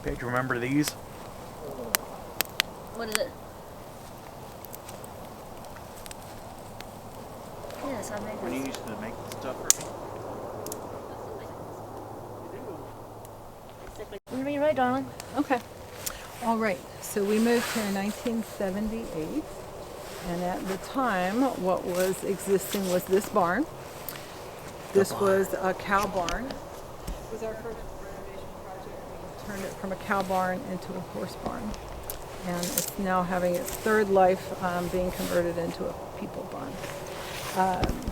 Okay, do you remember these? What is it? Yes, I made When you this. used to make stuff for me? Whenever you're ready, darling. Okay. All right. So we moved here in 1978. And at the time, what was existing was this barn. This was a cow barn. It was our first renovation project. We turned it from a cow barn into a horse barn. And it's now having its third life, being converted into a people barn.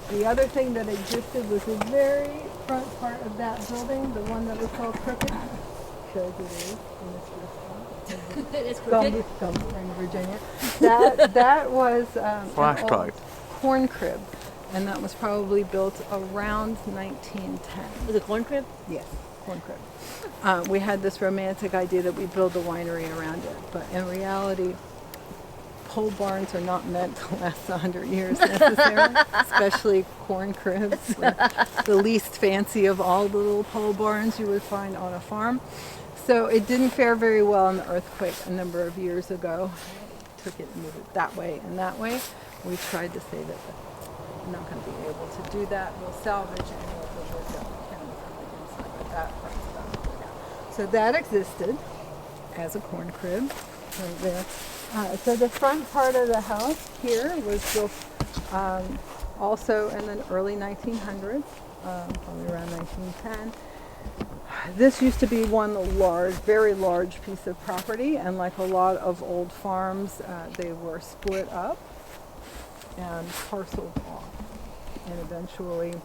The other thing that existed was the very front part of that building, the one that was called Crooked. Shows it is in this restaurant. It's crooked. In Virginia. That was an Flashlight. old corn crib, and that was probably built around 1910. Is it corn crib? Yes, corn crib. We had this romantic idea that we build a winery around it, but in reality, pole barns are not meant to last 100 years necessarily, especially corn cribs. The least fancy of all the little pole barns you would find on a farm. So it didn't fare very well in the earthquake a number of years ago. Took it and moved it that way and that way. We tried to say that we're not going to be able to do that. We'll salvage any of the wood that we can from the inside, but that part's done. So that existed as a corn crib right there. So the front part of the house here was built also in the early 1900s, probably around 1910. This used to be one large, very large piece of property, and like a lot of old farms, they were split up and parceled off, and eventually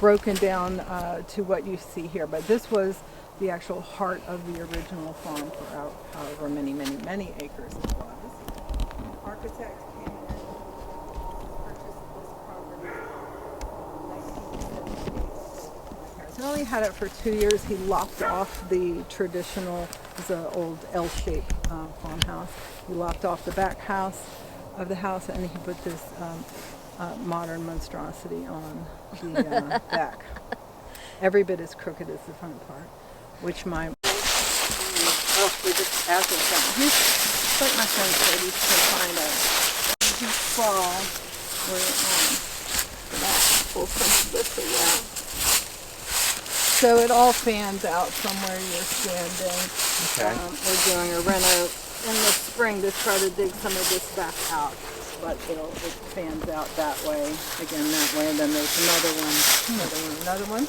broken down to what you see here. But this was the actual heart of the original farm for however many acres it was. An architect came in, purchased this property in 1978. He only had it for 2 years. He lopped off the traditional, it was an old L-shaped farmhouse. He lopped off the back house of the house, and he put this modern monstrosity on the back. Every bit as crooked as the front part, which my we just as it down. He's like my friend said, he's to find a huge fall where that will come this around. So it all fans out from where you're standing. Okay. We're doing a reno in the spring to try to dig some of this back out, but it fans out that way, again that way, and then there's another one.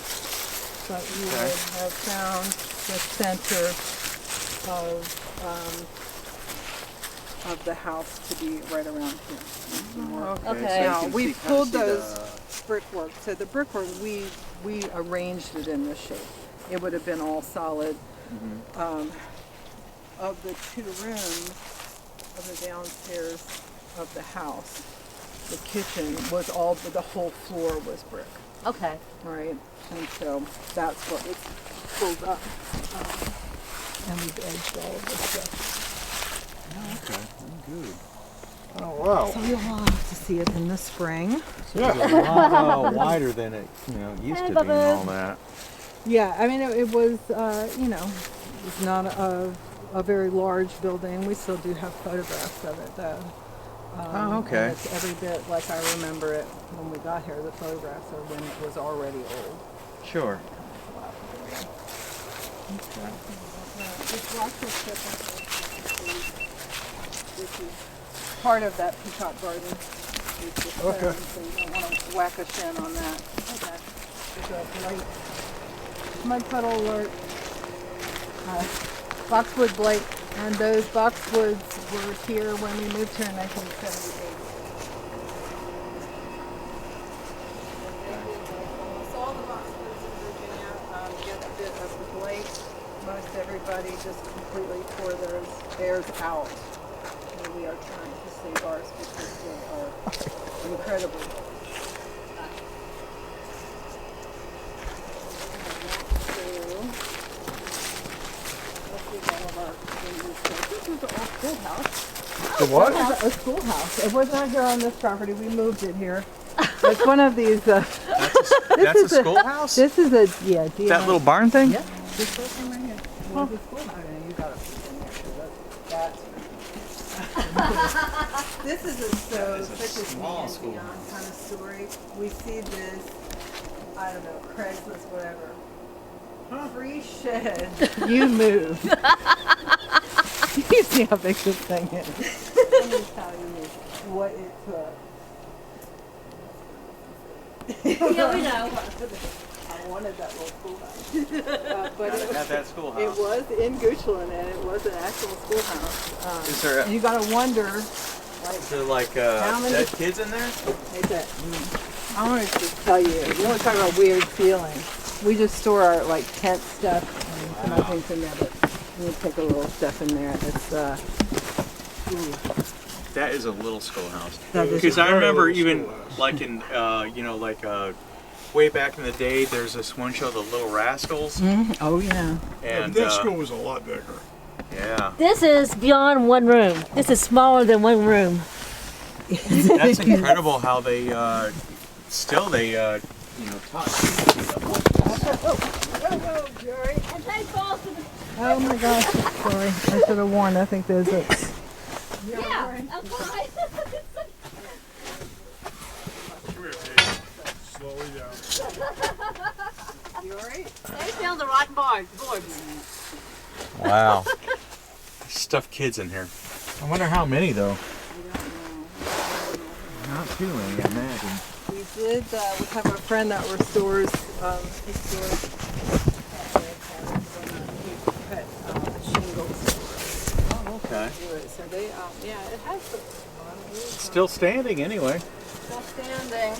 But you would have found the center of the house to be right around here. Okay. Now we pulled those brickwork. So the brickwork we arranged it in this shape. It would have been all solid. Of the 2 rooms of the downstairs of the house, the kitchen was the whole floor was brick. Okay. Right, and so that's what was pulled up, and we've edged all of this stuff. Okay, good. Oh, wow. So you'll have to see it in the spring. So it's a lot wider than it used to be and all that. Yeah, I mean it was, it was not a very large building. We still do have photographs of it though. Oh, okay. And it's every bit like I remember it when we got here. The photographs are when it was already old. Sure. This is part of that peacock garden. Okay. So you don't want to whack a shin on that. Okay. There's a blight. Mud puddle alert. Boxwood blight. And those boxwoods were here when we moved here in 1978. Almost all the boxwoods in Virginia get a bit of the blight. Most everybody just completely tore theirs out. And we are trying to save ours because they are incredibly This is an old schoolhouse. The what? A schoolhouse. It was not here on this property. We moved it here. It's one of these. That's a schoolhouse? This is a, yeah. That little barn thing? Yep. This little thing right here. was a schoolhouse. I mean, you got to put in there because that's. This is such a small small beyond kind of story. We see this, I don't know, Craigslist, whatever. Free shed. You moved. You see how big this thing is. Let me tell you what it took. Yeah, we know. I wanted that little schoolhouse. But it Had that schoolhouse. it was in Goochland, and it was an actual schoolhouse. Is there? And you got to wonder, Is there like How many- dead kids in there? I want to just tell you, you want to talk about weird feelings. We just store our like tent stuff and some other things in there, but we'll take a little stuff in there. It's That is a little schoolhouse. That is Because a I remember even like in way back in the day, there's this one show, The Little Rascals, oh yeah. and That school was a lot bigger. yeah, This is beyond one room. This is smaller than one room. that's incredible how they still taught. Oh my gosh, sorry. I should have warned. I think there's a. Yeah, I'm fine. Slowly down. You alright? Stay down the rotten board. Wow, stuffed kids in here. I wonder how many though. Not too many, I imagine. We did. We have a friend that restores historic. Shingles. Oh, okay. Do it. So they, it has some. Still standing anyway. Still standing.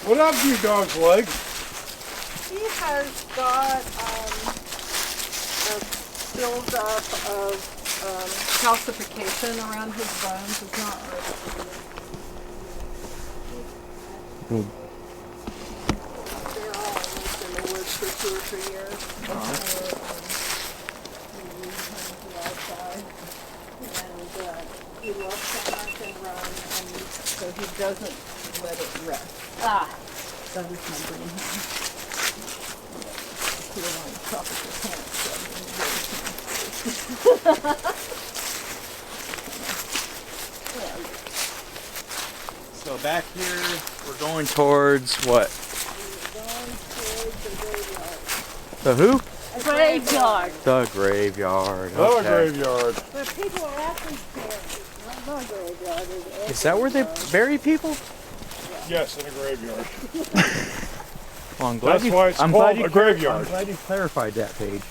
What happened to your dog's leg? He has got a buildup of calcification around his bones. It's not artificial. They're all lived in the woods for 2 or 3 years. We use him to the outside. And he loves to hunt and run, and so he doesn't let it rest. Ah, That is my greenhouse. He don't want to tropical plants, so I'm gonna give it So back here, we're going towards what? The who? graveyard. The graveyard. Another Okay. graveyard. But people are actually scared. Not my graveyard. Is that where they bury people? Yes, in a graveyard. Well, I'm glad That's why it's called a graveyard. I'm glad you clarified that, Paige.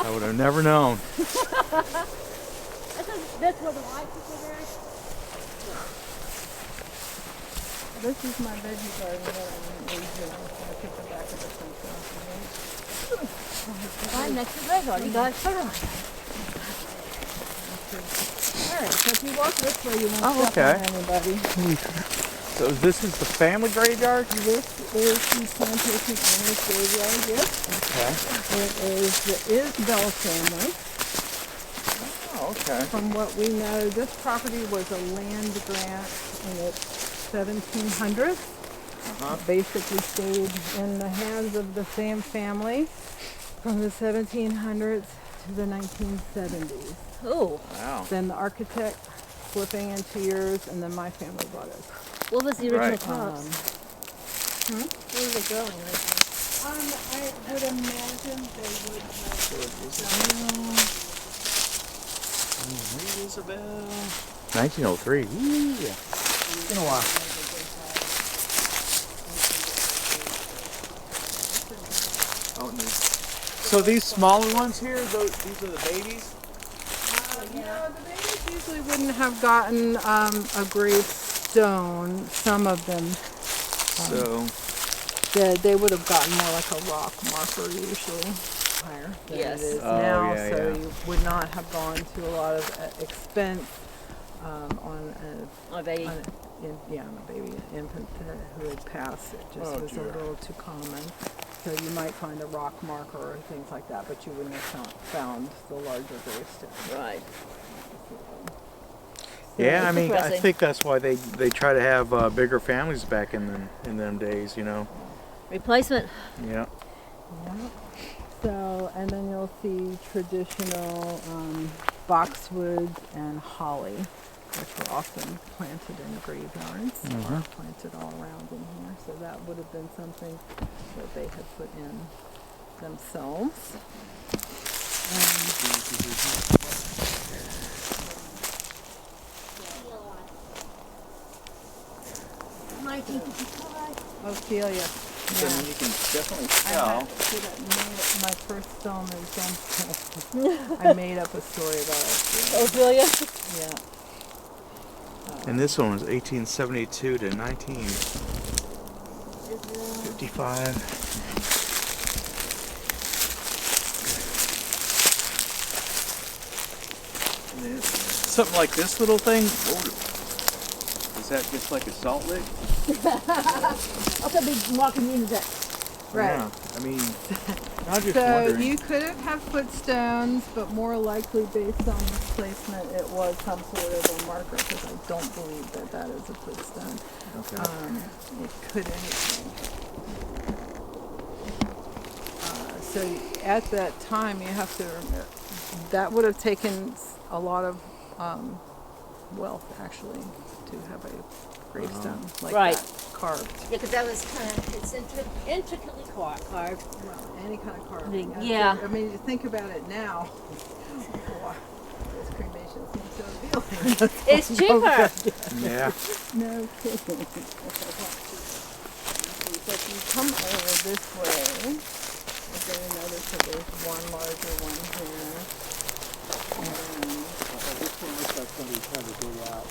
I would have never known. That's where the white people are. This is my veggie garden that I'm using. I picked the back of the sunflower. Right next to the graveyard. You got fertilizer. Alright, so if you walk this way, you won't Oh, step okay. on anybody. So this is the family graveyard? This is the plantation owner's graveyard, yes. Okay. It is the Isbell family. Oh, okay. From what we know, this property was a land grant in the 1700s. Basically stayed in the hands of the same family from the 1700s to the 1970s. Oh, Wow. Then the architect flipping in 2 years, and then my family bought it. what was the original Right. crops? What was it growing originally? I would imagine they would have. Isabel. 1903. Ooh, yeah. It's been a while. So these smaller ones here, these are the babies? No, the babies usually wouldn't have gotten a gravestone. Some of them, So, they would have gotten more like a rock marker usually. Higher than Yes. it is Oh, now, yeah, so yeah. you would not have gone to a lot of expense on Oh, baby. on a baby infant who had passed. It just Oh, was dear. a little too common. So you might find a rock marker or things like that, but you wouldn't have found the larger gravestone. Right. Yeah, I It's mean, I depressing. think that's why they try to have bigger families back in them days, you know. Replacement. Yeah. Yeah. So, and then you'll see traditional boxwoods and holly, which were often planted in graveyards or planted all around in here. So that would have been something that they had put in themselves. 1955. Ophelia. So Yeah. you can definitely I tell. made my first film is I made up a story about Ophelia. Ophelia. Yeah. And this one was 1872 to 1955. Something like this little thing. Is that just like a salt lick? I could be walking into that. Right. Yeah. I mean, I'm just So wondering. you could have had footstones, but more likely based on this placement, it was some sort of a marker because I don't believe that that is a footstone. Okay. It could anything. So at that time, you have to remember, that would have taken a lot of wealth actually to have a gravestone like Right. that carved. Yeah, because that was kind of, it's intricately carved. Well, any kind of carving. Yeah. I mean, you think about it now. Boy, those cremations seem so appealing. It's cheaper. Yeah. No kidding. So if you come over this way, you're going to notice that there's one larger one here. This one looks like somebody's trying to dig out.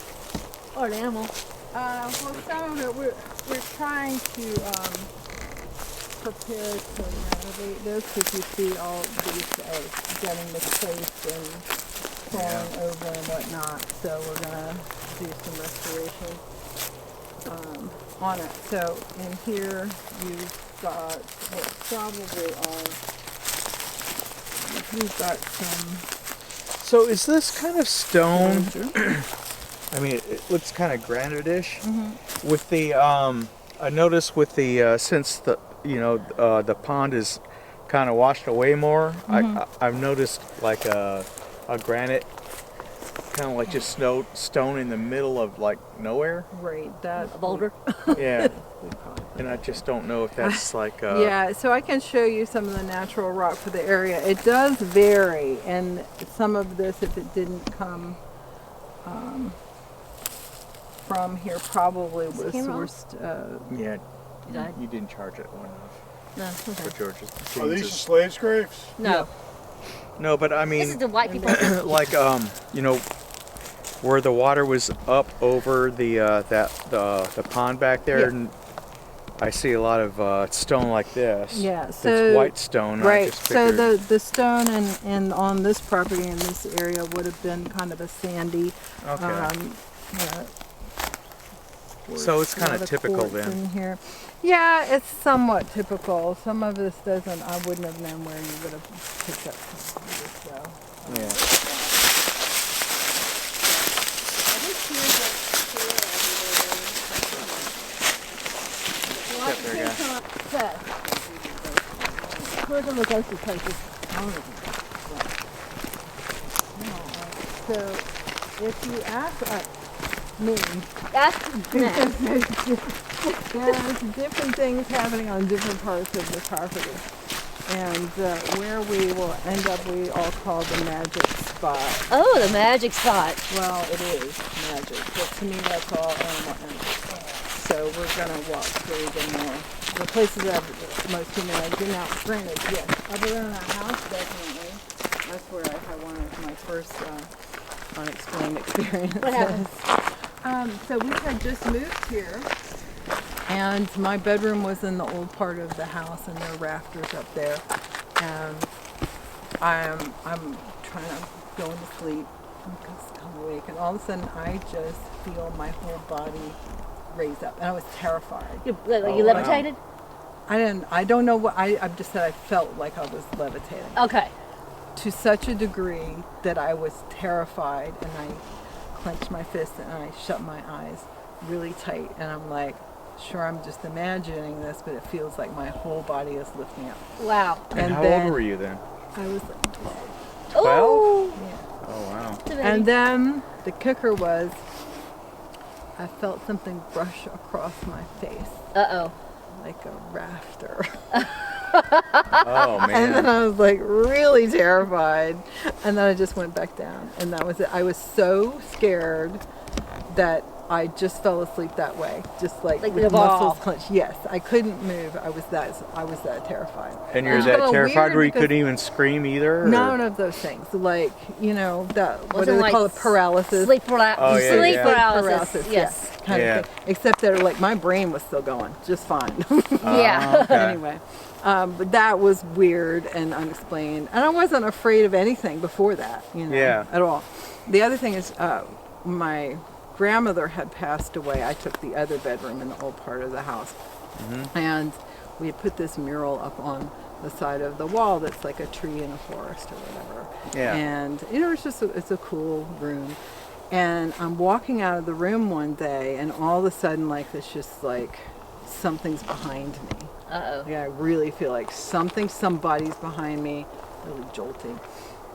Or an animal. Well, some of it we're trying to prepare to renovate this because you see all these getting misplaced and falling over and whatnot. So we're gonna do some restoration on it. So in here you've got what's probably all. You've got some. So is this kind of stone? I mean, it looks kind of granite-ish. With the, I noticed with the since the the pond is kind of washed away more. I've noticed like a granite, kind of like just stone in the middle of like nowhere. Right, that A boulder. Yeah, we probably and I just don't know if that's like. yeah, so I can show you some of the natural rock for the area. It does vary, and some of this, if it didn't come from here, probably was camera on? sourced. Yeah, Did I? you didn't charge it one enough No. for Okay. George's. Are these the slaves' graves? No. No, but I This is mean, the white people. like where the water was up over the the pond back there, Yeah. and I see a lot of stone like this. Yeah, It's so white stone. I right. just So figured- the stone and on this property in this area would have been kind of a sandy. Okay. Yeah, So it's a kinda lot of typical quartz then. in here. Yeah, it's somewhat typical. Some of this doesn't. I wouldn't have known where you would have picked up some of this though. Yeah. Like there, guys. says. Where's the Lugosi places? So if you ask me, That's there's different things happening on different parts of the property. And where we will end up, we all call the magic spot. oh, the magic spot. Well, it is magic, but to me that's all animal energy. So we're going to walk through the more, the places that most human I do. Now, granted, yes, other than our house, definitely. That's where I had one of my first unexplained experiences. What happened? So we had just moved here, and my bedroom was in the old part of the house, and there are rafters up there. And I'm trying to go into sleep, I'm awake, and all of a sudden I just feel my whole body raise up, and I was terrified. You wow. levitated? I don't know what I just said. I felt like I was levitating Okay. to such a degree that I was terrified, and I clenched my fist and I shut my eyes really tight. And I'm like, sure, I'm just imagining this, but it feels like my whole body is lifting up. Wow. And how then old were you then? I was like 12. 12? Oh. Yeah. Oh, wow. And then the kicker was, I felt something brush across my face Uh-oh. like a rafter. Oh, And then man. I was like really terrified. And then I just went back down. And that was it. I was so scared that I just fell asleep that way. Just like Like with the ball. muscles clenched. Yes, I couldn't move. I was that terrified. And you're It's that kinda terrified weird where you because couldn't even scream either? Or? none of those things. Like, you know, that what Wasn't do they like call it? Paralysis. Sleep Oh, yeah, sleep yeah. paralysis. Yes. Yeah, kind Yeah. of thing. Except that like my brain was still going just fine. Yeah. Okay. Anyway, but that was weird and unexplained, and I wasn't afraid of anything before that, you know, Yeah. at all. The other thing is, my grandmother had passed away. I took the other bedroom in the old part of the house, and we had put this mural up on the side of the wall that's like a tree in a forest or whatever. Yeah. And you know, it's a cool room. And I'm walking out of the room one day, and all of a sudden, like, it's just like something's behind me. Uh-oh. Yeah, I really feel like somebody's behind me, really jolting.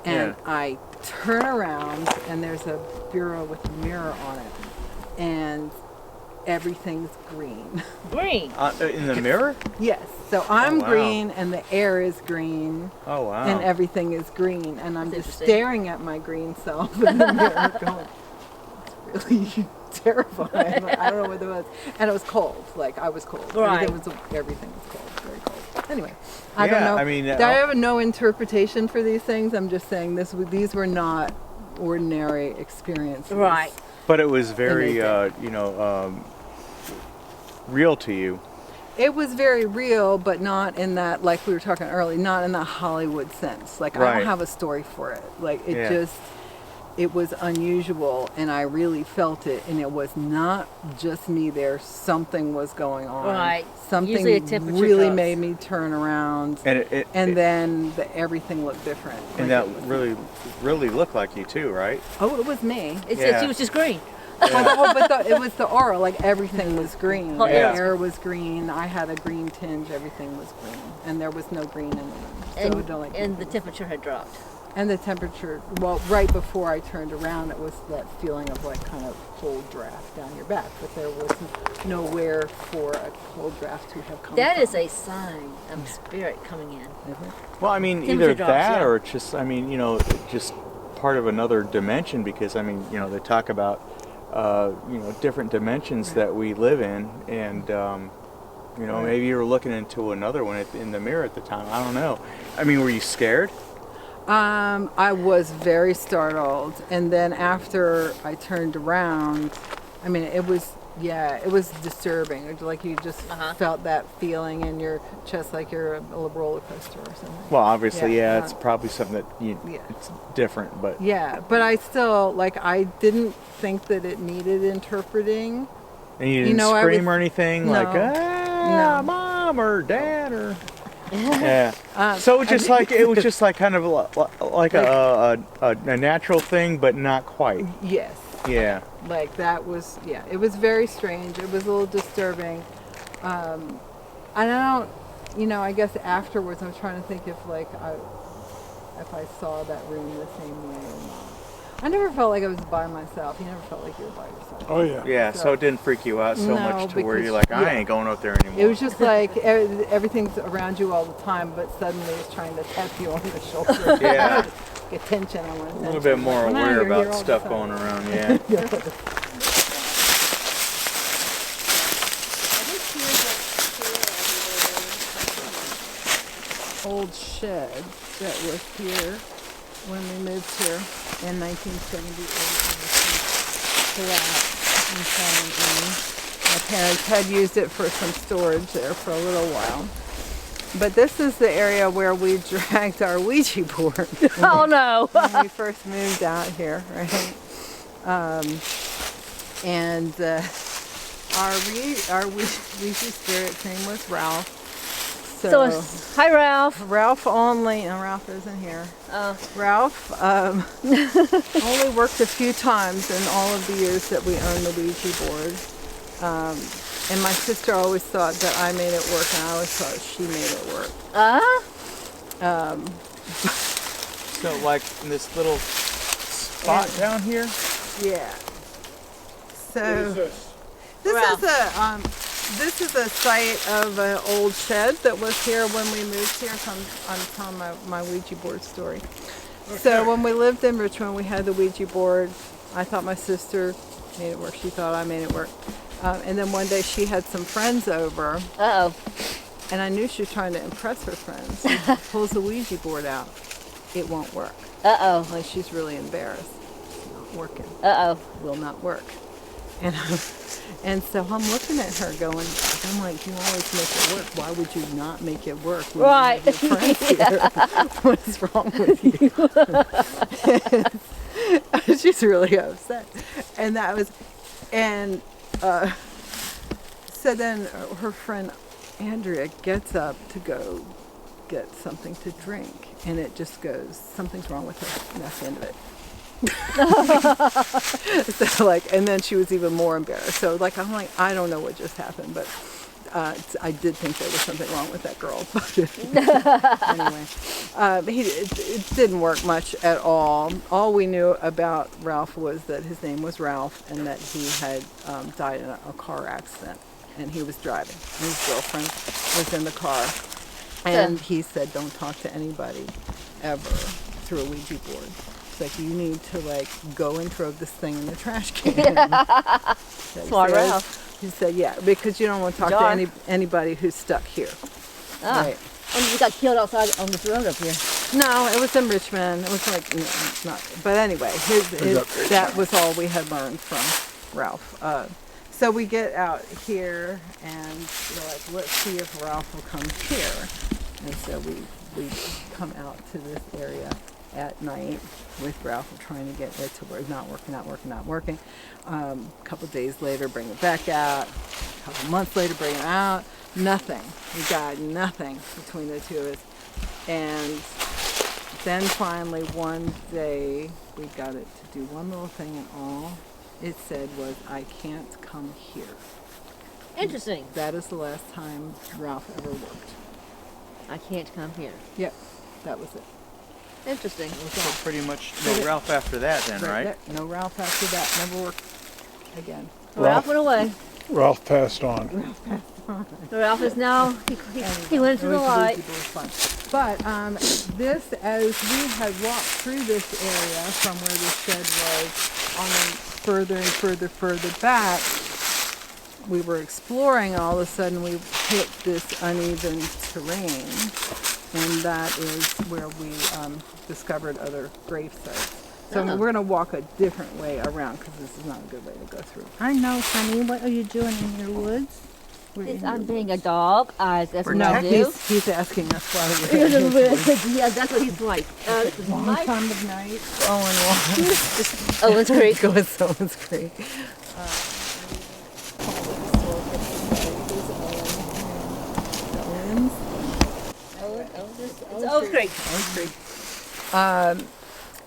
And Yeah. I turn around, and there's a bureau with a mirror on it, and everything's green. Green. In the mirror? Yes, so I'm wow. green, and the air is green, Oh, wow. and everything is green, and I'm That's just interesting. staring at my green self in the mirror, going, it's really terrifying. Like, I don't know what it was, and it was cold. Like I was cold. Right. Everything was cold, very cold. Anyway, I don't Yeah, know. I mean, I have no interpretation for these things. I'm just saying these were not ordinary experiences. Right. But it was very, Amazing. real to you. It was very real, but not in that, like we were talking earlier, not in that Hollywood sense. Like I Right. don't have a story for it. Like it Yeah. just, it was unusual, and I really felt it. And it was not just me there. Something was going on. Right. Something Usually the temperature really goes. made me turn around. And Then everything looked different. and Like, that it was- really looked like you too, right? Oh, it was me. It Yeah. said she was just green. It was the aura. Like everything was green. Oh, The yeah. air was green. I had a green tinge. Everything was green, and there was no green in the room. So And, I don't like and the green. temperature had dropped. And the temperature. Well, right before I turned around, it was that feeling of like kind of cold draft down your back, but there was nowhere for a cold draft to have come. That from. is a sign of spirit coming in. Well, I mean, Temperature either drops, that yeah. or it's just, I mean, just part of another dimension because, I mean, they talk about, different dimensions that we live in. And, Right. maybe you were looking into another one in the mirror at the time. I don't know. I mean, were you scared? I was very startled, and then after I turned around, I mean, it was disturbing. It was like you just felt that feeling in your chest, like you're a roller coaster or something. Well, obviously, Yeah. it's probably something that Yeah. it's different, but Yeah, but I still, I didn't think that it needed interpreting. and you didn't I scream was- or anything No. like, No. mom or dad or. Yeah. I So it was just think like it was just like kind of like a natural thing, but not quite. Yes. Yeah. Like that was, it was very strange. It was a little disturbing. And I don't, I guess afterwards I'm trying to think if I saw that room the same way or not. I never felt like I was by myself. You never felt like you were by yourself. Oh, yeah. Yeah. So it didn't freak you out so No, much to where because- you're like, I yeah. ain't going up there anymore. It was just like everything's around you all the time, but suddenly it's trying to tap you on the shoulder. Yeah. Get tension on one. a little bit more No, aware you're here about all the stuff time. going around. Yeah. Old shed that was here when we moved here in 1978 when the collapsed and fallen in. My parents had used it for some storage there for a little while. But this is the area where we dragged our Ouija board Oh no. when we first moved out here, right? Our Ouija spirit's name was Ralph. So, hi, Ralph. Ralph only, no, Ralph isn't here. Oh. Ralph only worked a few times in all of the years that we owned the Ouija board. And my sister always thought that I made it work, and I always thought she made it work. So like in this little spot down here? Yeah. So What is this? this is a site of an old shed that was here when we moved here. So I'm telling my Ouija board story. So when we lived in Richmond, we had the Ouija board. I thought my sister made it work. She thought I made it work. And then one day she had some friends over. Uh-oh. And I knew she was trying to impress her friends. She pulls the Ouija board out. It won't work. Uh-oh. Like, she's really embarrassed. It's not working. Uh-oh. Will not work. And so I'm looking at her going, I'm like, you always make it work. Why would you not make it work? When Right. you have your friends here? What is wrong with you? She's really upset. And that was, and so then her friend Andrea gets up to go get something to drink, and it just goes, something's wrong with her, and that's the end of it. So like, and then she was even more embarrassed. So like, I'm like, I don't know what just happened, but I did think there was something wrong with that girl. Anyway, it didn't work much at all. All we knew about Ralph was that his name was Ralph, and that he had died in a car accident, and he was driving, and his girlfriend was in the car, and he said, don't talk to anybody ever through a Ouija board. Like, you need to like go and throw this thing in the trash can. Smart Ralph. He said, yeah, because you don't want to talk to anybody who's stuck here. Ah. Right. And you got killed outside on this road up here. No, it was in Richmond. It was like, no, not. But anyway, that was all we had learned from Ralph. So we get out here, and we're like, let's see if Ralph will come here. And so we come out to this area at night with Ralph. We're trying to get it to where it's not working. A couple of days later, bring it back out. A couple of months later, bring it out. Nothing. We got nothing between the two of us. And then finally one day we got it to do one little thing, and all it said was, I can't come here. Interesting. That is the last time Ralph ever worked. I can't come here. Yep, that was it. Interesting. So pretty much no Ralph after that then, right? No Ralph after that. Never worked again. Ralph went away. Ralph passed on. Ralph is now, he went into the light. But this, as we had walked through this area from where the shed was, on further and further back, we were exploring. All of a sudden we hit this uneven terrain, and that is where we discovered other grave sites. So we're going to walk a different way around, because this is not a good way to go through. I know, honey. What are you doing in your woods? I'm being a dog. That's what No, I do. he's asking us why we're here. Yeah, that's what he's like. Long time of night. Owens Creek. Go with Owens Creek. It's Owens Creek.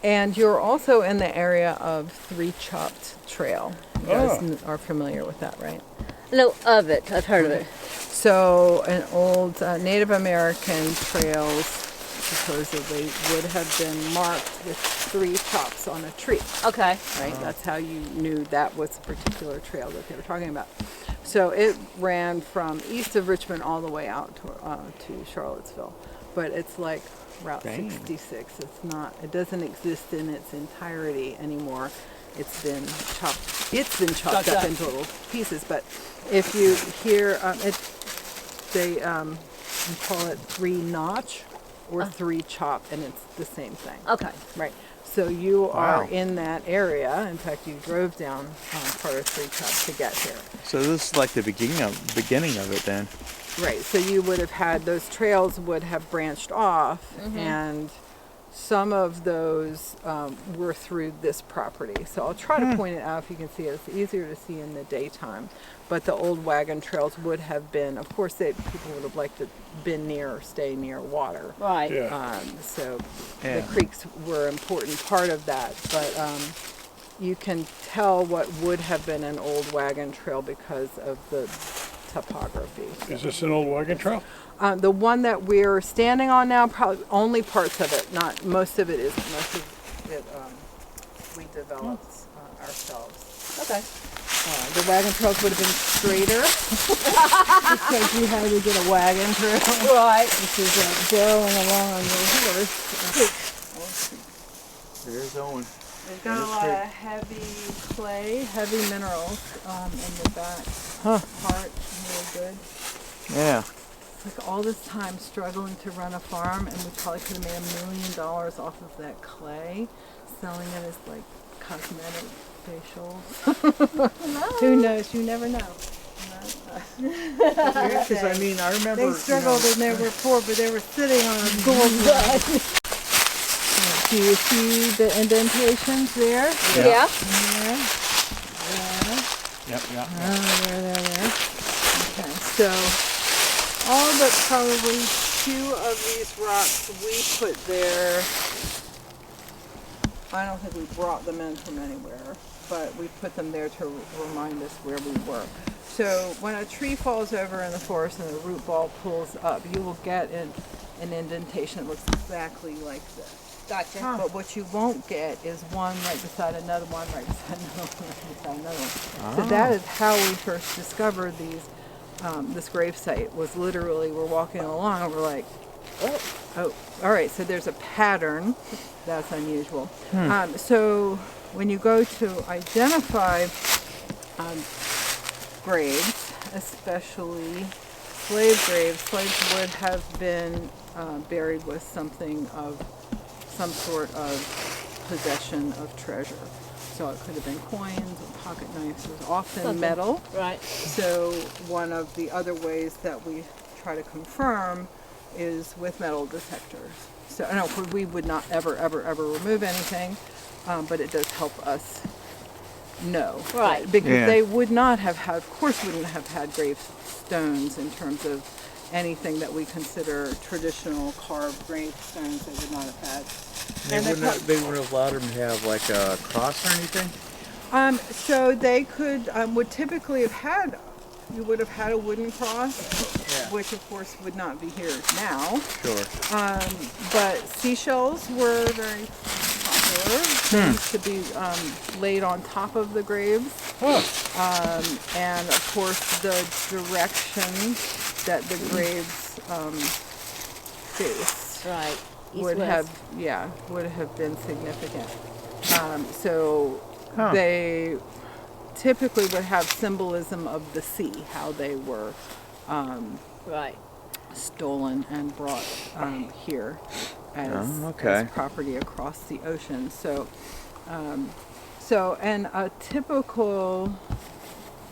And you're also in the area of Three Chopped Trail. You guys are familiar with that, right? No, of it. I've heard of it. So an old Native American trails supposedly would have been marked with 3 chops on a tree. Okay. Right? That's how you knew that was a particular trail that they were talking about. So it ran from east of Richmond all the way out to Charlottesville. But it's like Route 66. It's not. It doesn't exist in its entirety anymore. It's been chopped up into little pieces. But if you hear they call it 3 notch or 3 chop, and it's the same thing. Okay. Right. So you are in that area. In fact, you drove down part of 3 chop to get here. So this is like the beginning of it then. Right. So you would have had those trails would have branched off, and some of those were through this property. So I'll try to point it out if you can see it. It's easier to see in the daytime. But the old wagon trails would have been, of course, people would have liked to been near or stay near water. Right. Yeah. So Yeah. the creeks were an important part of that. But you can tell what would have been an old wagon trail because of the topography. Is this an old wagon trail? The one that we're standing on now, probably only parts of it, not most of it isn't. Most of it we developed ourselves. Okay. The wagon trails would have been straighter because you had to get a wagon trail. Right. This is barreling along on your horse. There's Owen. They've got a lot of heavy clay, heavy minerals in the back part. Really good. Yeah. Like all this time struggling to run a farm, and we probably could have made $1 million off of that clay, selling it as like cosmetic facials. Who knows? You never know. Because I mean, I remember. They struggled and they were poor, but they were sitting on a gold mine. Do you see the indentations there? Yeah. There. Yep, yeah. There. Okay, so all but probably 2 of these rocks we put there. I don't think we brought them in from anywhere, but we put them there to remind us where we were. So when a tree falls over in the forest and the root ball pulls up, you will get an indentation that looks exactly like this. Gotcha. But what you won't get is one right beside another one, right beside another one, right beside another one. So that is how we first discovered these. This grave site was literally, we're walking along and we're like, oh, all right, so there's a pattern. That's unusual. So when you go to identify graves, especially slave graves, slaves would have been buried with something of some sort of possession of treasure. So it could have been coins or pocket knives. It was often metal. Right. So one of the other ways that we try to confirm is with metal detectors. So no, we would not ever remove anything, but it does help us know. Right. Because they would not have had, of course, wouldn't have had gravestones in terms of anything that we consider traditional carved gravestones. They would not have had. They wouldn't have allowed them to have like a cross or anything? So they could, would typically have had, you would have had a wooden cross, which of course would not be here now. Sure. But seashells were very popular. They used to be laid on top of the graves. And of course the direction that the graves face. Right. Would have been significant. So they typically would have symbolism of the sea, how they were Right. stolen and brought here as property across the ocean. So, and a typical.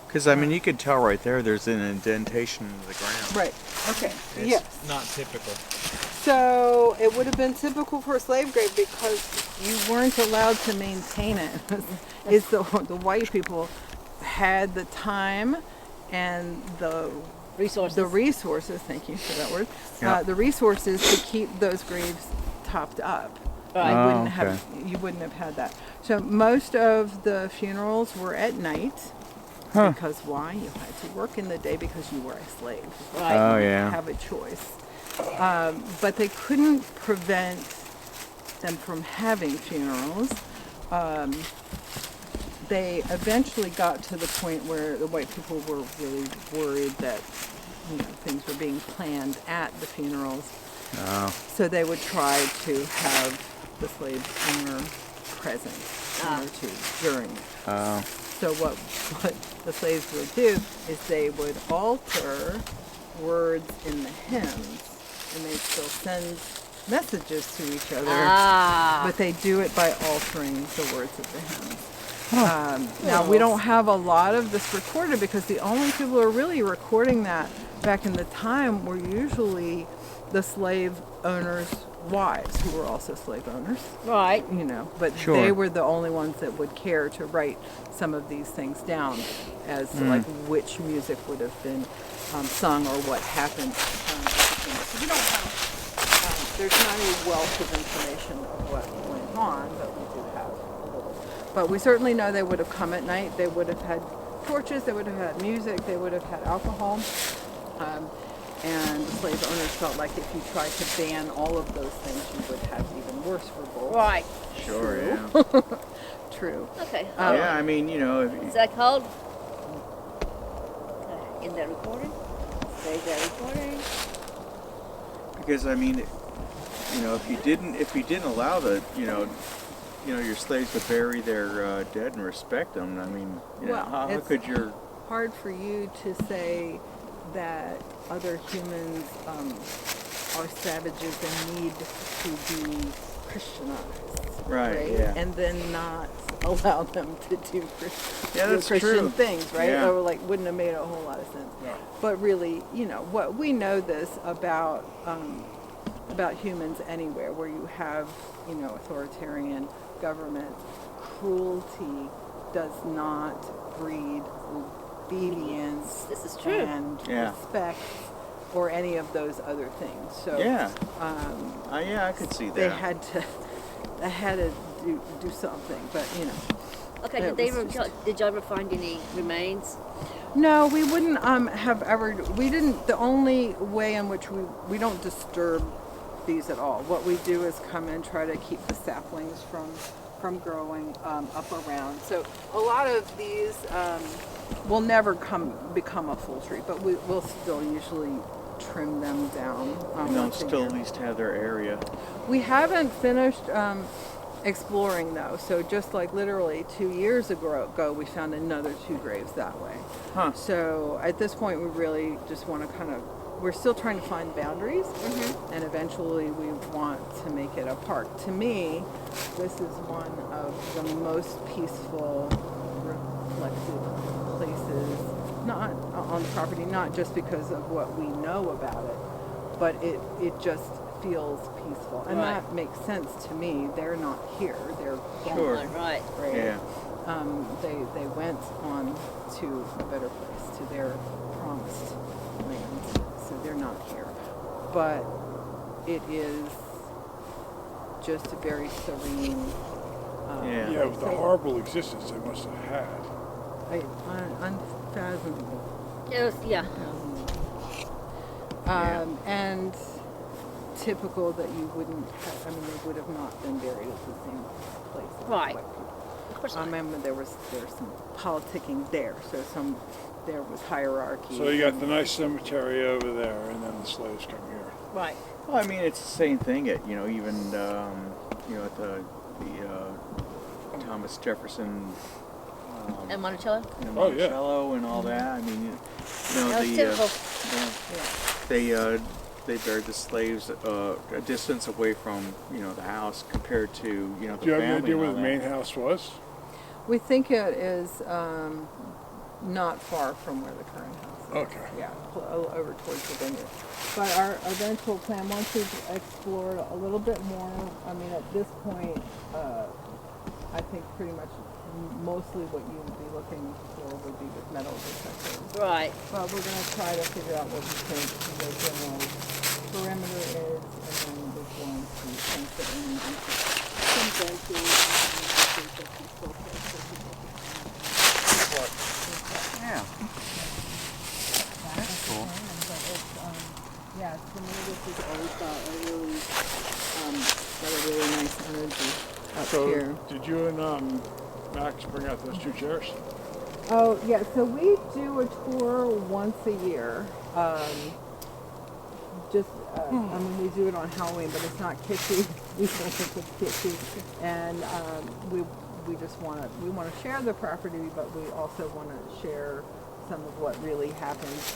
Because I mean, you could tell right there. There's an indentation in the ground. Right. Okay. It's Yes. not typical. So it would have been typical for a slave grave because you weren't allowed to maintain it. It's the white people had the time and the resources. Thank you for that word. The resources to keep those graves topped up. Right. You wouldn't have had that. So most of the funerals were at night. Because why? You had to work in the day because you were a slave. Right. Oh You yeah. didn't have a choice. But they couldn't prevent them from having funerals. They eventually got to the point where the white people were really worried that things were being planned at the funerals. Oh. So they would try to have the slave owner present during it. Oh. So what the slaves would do is they would alter words in the hymns, and they still send messages to each other, but they do it by altering the words of the hymns. Now, we don't have a lot of this recorded because the only people who are really recording that back in the time were usually the slave owners wives who were also slave owners. Right. You know, but Sure. they were the only ones that would care to write some of these things down as to like which music would have been sung or what happened. So we don't have, there's not a wealth of information of what went on, but we do have a little. But we certainly know they would have come at night. They would have had torches, they would have had music, they would have had alcohol. And the slave owners felt like if you tried to ban all of those things, you would have even worse revolt. Right. Sure, yeah. True. Okay. Yeah, I mean, you know, Is that called? In that recording? Save that recording. because I mean, you know, if you didn't allow the, you know, your slaves to bury their dead and respect them, I mean, you know, Well, how it's could your hard for you to say that other humans are savages and need to be Christianized, Right, yeah. And then not allow them to do Yeah, that's Christian true. things, right? Yeah. Or like wouldn't have made a whole lot of sense. But really, you know, what we know this about humans anywhere, where you have, you know, authoritarian government, cruelty does not breed obedience. This is true. And Yeah. respect or any of those other things. So yeah, yeah, I could see that. they had to do something, but you know. Okay, It was just- did you ever find any remains? No, we wouldn't have ever. We didn't. The only way in which we don't disturb these at all. What we do is come and try to keep the saplings from growing up around. So a lot of these will never become a full tree, but we'll still usually trim them down. And they'll once a still year. at least have their area. We haven't finished exploring though. So just like literally 2 years ago, we found another 2 graves that way. Huh. So at this point, we really just want to we're still trying to find boundaries, and eventually we want to make it a park. To me, this is one of the most peaceful, reflective places, not on the property, not just because of what we know about it, but it just feels peaceful. And Right. that makes sense to me. They're not here. They're gone. Sure. Right. Right? Yeah. They went on to a better place, to their promised land. So they're not here. But it is just a very serene. Yeah. Yeah, with the horrible existence they must have had. Unfathomable. Yes, yeah. And typical that you wouldn't have, I mean, they would have not been buried at the same place. as Right. white people. Of course I not. remember there was some politicking there, so there was hierarchy. So you got the nice cemetery over there, and then the slaves come here. Right. Well, I mean, it's the same thing at, you know, even, you know, at the Thomas Jefferson And Monticello? and Oh, yeah. Monticello and all that. I mean, you know, That was typical. they buried the slaves a distance away from, you know, the house compared to, you know, the Do you have family any idea and where all the that. main house was? We think it is not far from where the current house is. Okay. Yeah, over towards the vineyard. But our eventual plan, once we've explored a little bit more, I mean, at this point, I think pretty much mostly what you would be looking for would be with metal detectors. Right. But we're going to try to figure out what we think the general perimeter is, and then we're going to fence it in and some Yeah. That's cool. Yeah, to me this has always got a really nice energy up So here. did you and Max bring out those 2 chairs? Oh, yeah, so we do a tour once a year. I mean, we do it on Halloween, but it's not kitschy. We don't think it's kitschy. And we just want to share the property, but we also want to share some of what really happens